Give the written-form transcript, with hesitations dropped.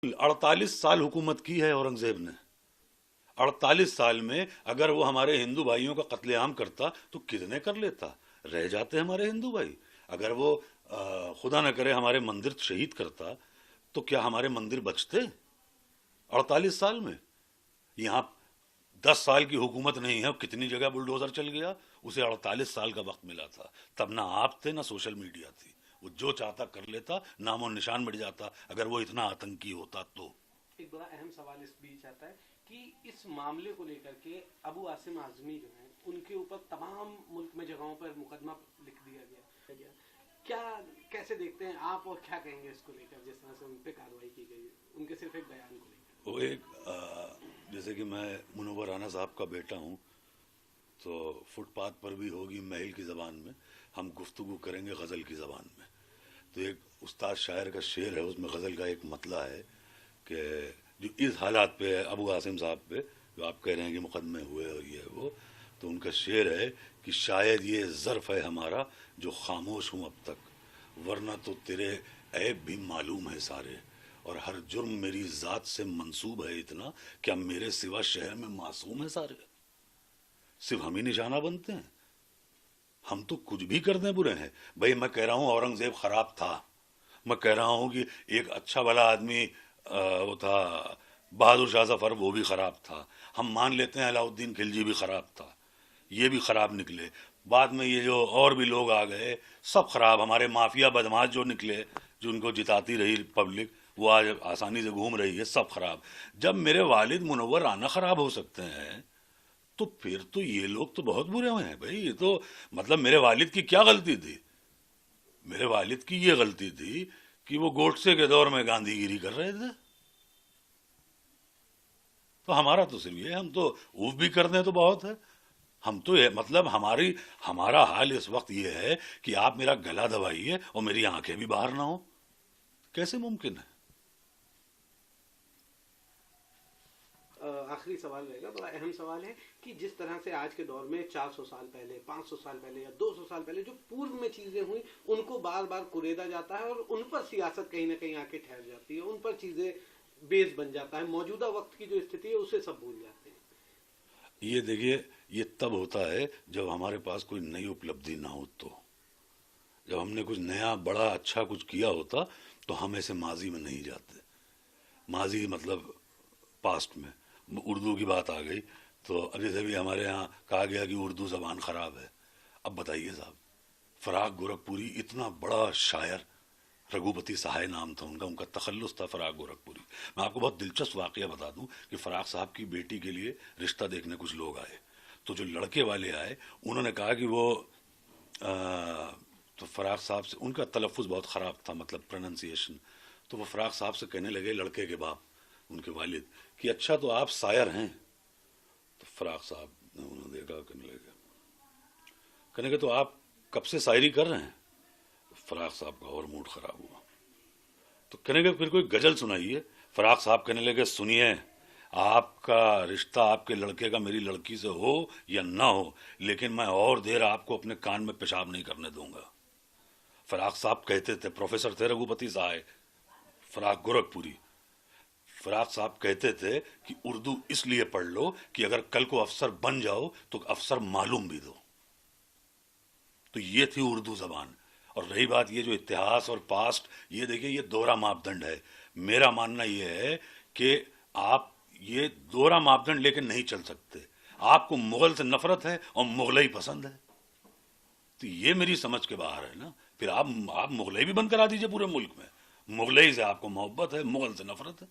48 साल हुकूमत की है औरंगजेब ने। 48 साल में अगर वो हमारे हिंदू भाइयों का कत्लेआम करता तो कितने कर लेता। रह जाते हमारे हिंदू भाई। अगर वो खुदा न करे हमारे मंदिर शहीद करता तो क्या हमारे मंदिर बचते 48 साल में? यहाँ 10 साल की हुकूमत नहीं है, कितनी जगह बुलडोजर चल गया। उसे 48 साल का वक्त मिला था। तब ना आप थे ना सोशल मीडिया थी। वो जो चाहता कर लेता, नामो निशान मिट जाता। अगर वो इतना आतंकी होता तो। एक बड़ा अहम सवाल इस बीच आता है कि इस मामले को लेकर के अबू आसिम आजमी जो हैं उनके ऊपर तमाम मुल्क में जगहों पर मुकदमा लिख दिया गया। क्या कैसे देखते हैं आप और क्या कहेंगे इसको लेकर, जिस तरह से उन पर कार्रवाई की गई उनके सिर्फ एक बयान को लेकर? वो एक जैसे कि मैं मुनव्वर राना साहब का बेटा हूँ, तो फुटपाथ पर भी होगी महल की ज़बान में, हम गुफ्तगू करेंगे गज़ल की ज़बान में। तो एक उस्ताद शायर का शेर है, उसमें गज़ल का एक मतला है कि जो इस हालात पे है अबू आसिम साहब पे, जो आप कह रहे हैं कि मुकदमे हुए और ये वो, तो उनका शेर है कि शायद ये ज़र्फ़ है हमारा जो खामोश हूँ अब तक, वरना तो तेरे ऐब भी मालूम है सारे, और हर जुर्म मेरी ज़ात से मंसूब है इतना, क्या मेरे सिवा शहर में मासूम है सारे। सिर्फ हम ही निशाना बनते हैं, हम तो कुछ भी कर दें बुरे हैं। भाई मैं कह रहा हूँ औरंगजेब खराब था, मैं कह रहा हूँ कि एक अच्छा भला आदमी वो था बहादुर शाह जफर, वो भी खराब था। हम मान लेते हैं अलाउद्दीन खिलजी भी खराब था, ये भी खराब निकले। बाद में ये जो और भी लोग आ गए सब खराब। हमारे माफिया बदमाश जो निकले, जो उनको जिताती रही पब्लिक, वो आज आसानी से घूम रही है, सब खराब। जब मेरे वालिद मुनव्वर राना खराब हो सकते हैं तो फिर तो ये लोग तो बहुत बुरे हुए हैं भाई। ये तो मतलब मेरे वालिद की क्या गलती थी? मेरे वालिद की ये गलती थी कि वो गोडसे के दौर में गांधीगिरी कर रहे थे। तो हमारा तो सिर्फ ये, हम तो ऊफ भी कर दें तो बहुत है। हम तो ये मतलब हमारा हाल इस वक्त ये है कि आप मेरा गला दबाइए और मेरी आंखें भी बाहर ना हो, कैसे मुमकिन है? आखिरी सवाल रहेगा, बड़ा अहम सवाल है कि जिस तरह से आज के दौर में 400 साल पहले, 500 साल पहले या 200 साल पहले जो पूर्व में चीजें हुई उनको बार बार कुरेदा जाता है और उन पर सियासत कहीं ना कहीं आके ठहर जाती है, उन पर चीजें बेस बन जाता है। मौजूदा वक्त की जो स्थिति है उसे सब भूल जाते हैं। ये देखिए, ये तब होता है जब हमारे पास कोई नई उपलब्धि ना हो। तो जब हमने कुछ नया बड़ा अच्छा कुछ किया होता तो हम ऐसे माजी में नहीं जाते। माजी मतलब पास्ट में। उर्दू की बात आ गई तो अभी से भी हमारे यहाँ कहा गया कि उर्दू ज़बान ख़राब है। अब बताइए साहब, फ़राग गोरखपुरी इतना बड़ा शायर, रघुपति सहाय नाम था उनका, उनका तखल्लुस था फ़राग गोरखपुरी। मैं आपको बहुत दिलचस्प वाक़या बता दूं कि फ़राग साहब की बेटी के लिए रिश्ता देखने कुछ लोग आए। तो जो लड़के वाले आए उन्होंने कहा कि वो तो फ़राग साहब से, उनका तलफ़ुज़ बहुत ख़राब था, मतलब प्रोनंसिएशन। तो वो फ़राग साहब से कहने लगे, लड़के के बाप, उनके वालिद, कि अच्छा तो आप शायर हैं? तो फ़राग साहब ने उन्हें देखा, कहने लगे तो आप कब से शायरी कर रहे हैं? फ़राग साहब का और मूड ख़राब हुआ। तो कहने लगे फिर कोई गज़ल सुनाइए। फ़राग साहब कहने लगे, सुनिए, आपका रिश्ता आपके लड़के का मेरी लड़की से हो या ना हो, लेकिन मैं और देर आपको अपने कान में पेशाब नहीं करने दूंगा। फ़राग साहब कहते थे, प्रोफेसर थे रघुपति साहब फ़राग गोरखपुरी, फ़राग साहब कहते थे कि उर्दू इसलिए पढ़ लो कि अगर कल को अफसर बन जाओ तो अफसर मालूम भी दो। तो ये थी उर्दू ज़बान। और रही बात ये जो इतिहास और पास्ट, ये देखिए ये दोहरा मापदंड है। मेरा मानना ये है कि आप ये दोहरा मापदंड लेकर नहीं चल सकते। आपको मुगल से नफरत है और मुगलई पसंद है, तो ये मेरी समझ के बाहर है ना। फिर आप मुगलई भी बंद करा दीजिए पूरे मुल्क में। मुगलई से आपको मोहब्बत है, मुगल से नफरत है।